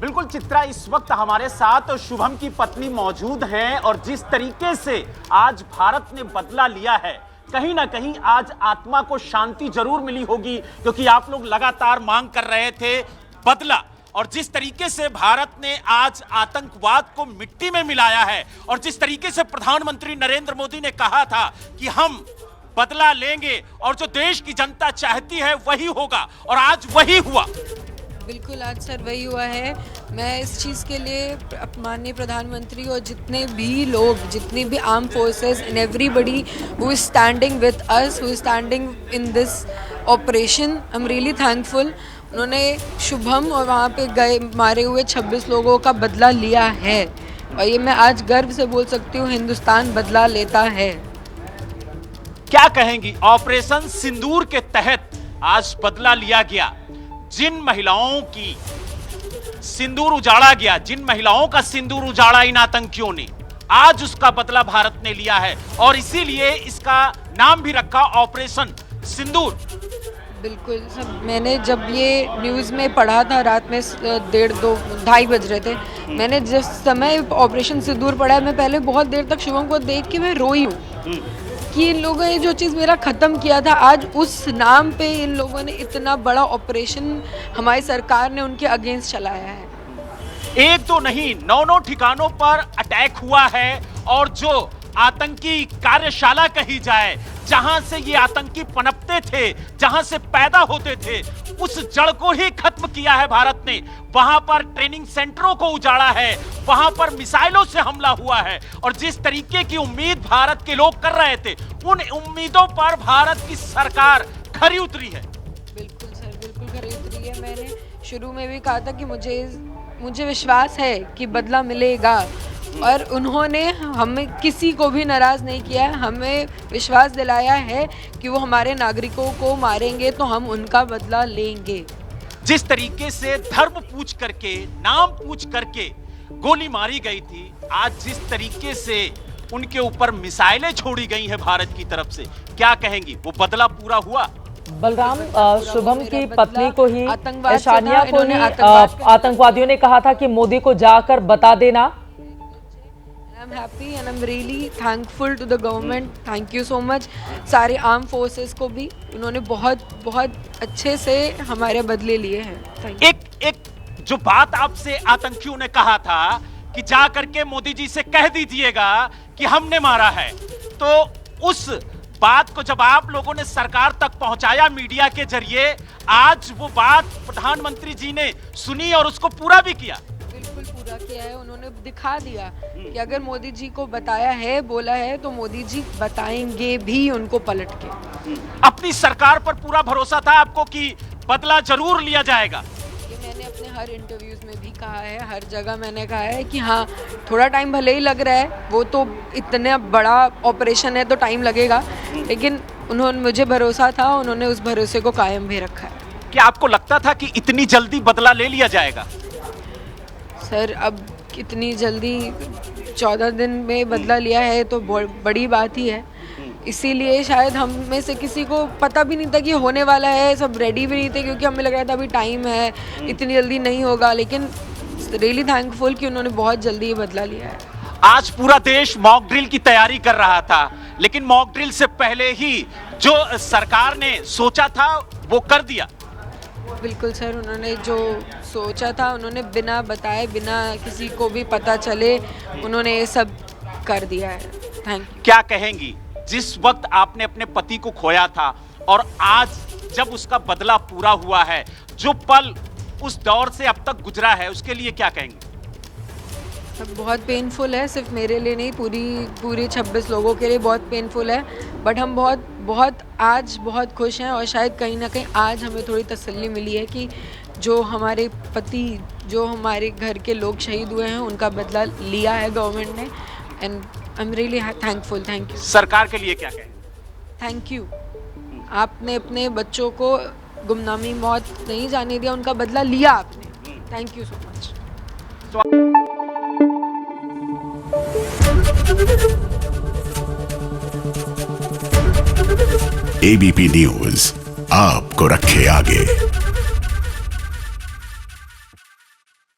बिल्कुल चित्रा, इस वक्त हमारे साथ शुभम की पत्नी मौजूद हैं और जिस तरीके से आज भारत ने बदला लिया है, कहीं ना कहीं आज आत्मा को शांति जरूर मिली होगी, क्योंकि आप लोग लगातार मांग कर रहे थे बदला। और जिस तरीके से भारत ने आज आतंकवाद को मिट्टी में मिलाया है और जिस तरीके से प्रधानमंत्री नरेंद्र मोदी ने कहा था कि हम बदला लेंगे और जो देश की जनता चाहती है वही होगा, और आज वही हुआ। बिल्कुल, आज सर वही हुआ है। मैं इस चीज़ के लिए माननीय प्रधानमंत्री और जितने भी लोग, जितनी भी arm forces and everybody who is standing with us, who is standing in this operation, I am really thankful. उन्होंने शुभम और वहाँ पे गए मारे हुए 26 लोगों का बदला लिया है, और ये मैं आज गर्व से बोल सकती हूँ, हिंदुस्तान बदला लेता है। क्या कहेंगी, ऑपरेशन सिंदूर के तहत आज बदला लिया गया। जिन महिलाओं की सिंदूर उजाड़ा गया, जिन महिलाओं का सिंदूर उजाड़ा इन आतंकियों ने, आज उसका बदला भारत ने लिया है और इसीलिए इसका नाम भी रखा ऑपरेशन सिंदूर। बिल्कुल सब, मैंने जब ये न्यूज़ में पढ़ा था रात में 1:30-2:30 बज रहे थे, मैंने जिस समय ऑपरेशन सिंदूर पढ़ा, मैं पहले बहुत देर तक शुभम को देख के मैं रोई हूँ कि इन लोगों ने जो चीज़ मेरा ख़त्म किया था, आज उस नाम पे इन लोगों ने इतना बड़ा ऑपरेशन हमारी सरकार ने उनके अगेंस्ट चलाया है। एक तो नहीं, 9 ठिकानों पर अटैक हुआ है, और जो आतंकी कार्यशाला कही जाए, जहां से ये आतंकी पनपते थे, जहां से पैदा होते थे, उस जड़ को ही खत्म किया है भारत ने। वहां पर ट्रेनिंग सेंटरों को उजाड़ा है, वहां पर मिसाइलों से हमला हुआ है, और जिस तरीके की उम्मीद भारत के लोग कर रहे थे, उन उम्मीदों पर भारत की सरकार खरी उतरी है। बिल्कुल सर, बिल्कुल खरी उतरी है। मैंने शुरू में भी कहा था कि मुझे विश्वास है कि बदला मिलेगा, और उन्होंने हमें किसी को भी नाराज़ नहीं किया, हमें विश्वास दिलाया है कि वो हमारे नागरिकों को मारेंगे तो हम उनका बदला लेंगे। जिस तरीके से धर्म पूछ करके, नाम पूछ करके गोली मारी गई थी, आज जिस तरीके से उनके ऊपर मिसाइलें छोड़ी गई हैं भारत की तरफ से, क्या कहेंगी, वो बदला पूरा हुआ? बलराम, शुभम की पत्नी को ही, शानिया को ही आतंकवादियों ने कहा था कि मोदी को जाकर बता देना। I'm happy and I'm really thankful to the government. Thank you so much. सारे आर्म फोर्सेस को भी उन्होंने बहुत बहुत अच्छे से हमारे बदले लिए हैं। एक जो बात आपसे आतंकियों ने कहा था कि जा करके मोदी जी से कह दीजिएगा कि हमने मारा है, तो उस बात को जब आप लोगों ने सरकार तक पहुंचाया मीडिया के जरिए, आज वो बात प्रधानमंत्री जी ने सुनी और उसको पूरा भी किया। बिल्कुल पूरा किया है, उन्होंने दिखा दिया कि अगर मोदी जी को बताया है, बोला है, तो मोदी जी बताएंगे भी उनको पलट के। अपनी सरकार पर पूरा भरोसा था आपको कि बदला जरूर लिया जाएगा? ये मैंने अपने हर इंटरव्यूज में भी कहा है, हर जगह मैंने कहा है कि हाँ, थोड़ा टाइम भले ही लग रहा है, वो तो इतना बड़ा ऑपरेशन है तो टाइम लगेगा, लेकिन उन्होंने, मुझे भरोसा था, उन्होंने उस भरोसे को कायम भी रखा है। क्या आपको लगता था कि इतनी जल्दी बदला ले लिया जाएगा? सर, अब कितनी जल्दी 14 दिन में बदला लिया है तो बड़ी बात ही है, इसीलिए शायद हम में से किसी को पता भी नहीं था कि होने वाला है, सब रेडी भी नहीं थे, क्योंकि हमें लग रहा था अभी टाइम है, इतनी जल्दी नहीं होगा, लेकिन रियली थैंकफुल कि उन्होंने बहुत जल्दी ये बदला लिया है। आज पूरा देश मॉक ड्रिल की तैयारी कर रहा था, लेकिन मॉक ड्रिल से पहले ही जो सरकार ने सोचा था वो कर दिया। बिल्कुल सर, उन्होंने जो सोचा था, उन्होंने बिना बताए, बिना किसी को भी पता चले, उन्होंने ये सब कर दिया है। Thank you. क्या कहेंगी, जिस वक्त आपने अपने पति को खोया था और आज जब उसका बदला पूरा हुआ है, जो पल उस दौर से अब तक गुजरा है, उसके लिए क्या कहेंगे? बहुत पेनफुल है, सिर्फ मेरे लिए नहीं, पूरी 26 लोगों के लिए बहुत पेनफुल है, बट हम बहुत आज बहुत खुश हैं, और शायद कहीं ना कहीं आज हमें थोड़ी तसल्ली मिली है कि जो हमारे पति, जो हमारे घर के लोग शहीद हुए हैं, उनका बदला लिया है गवर्नमेंट ने, and I am really thankful. Thank you. सरकार के लिए क्या कहेंगे? थैंक यू, आपने अपने बच्चों को गुमनामी मौत नहीं जाने दिया, उनका बदला लिया आपने। Thank you so much. ABP news आपको रखे आगे।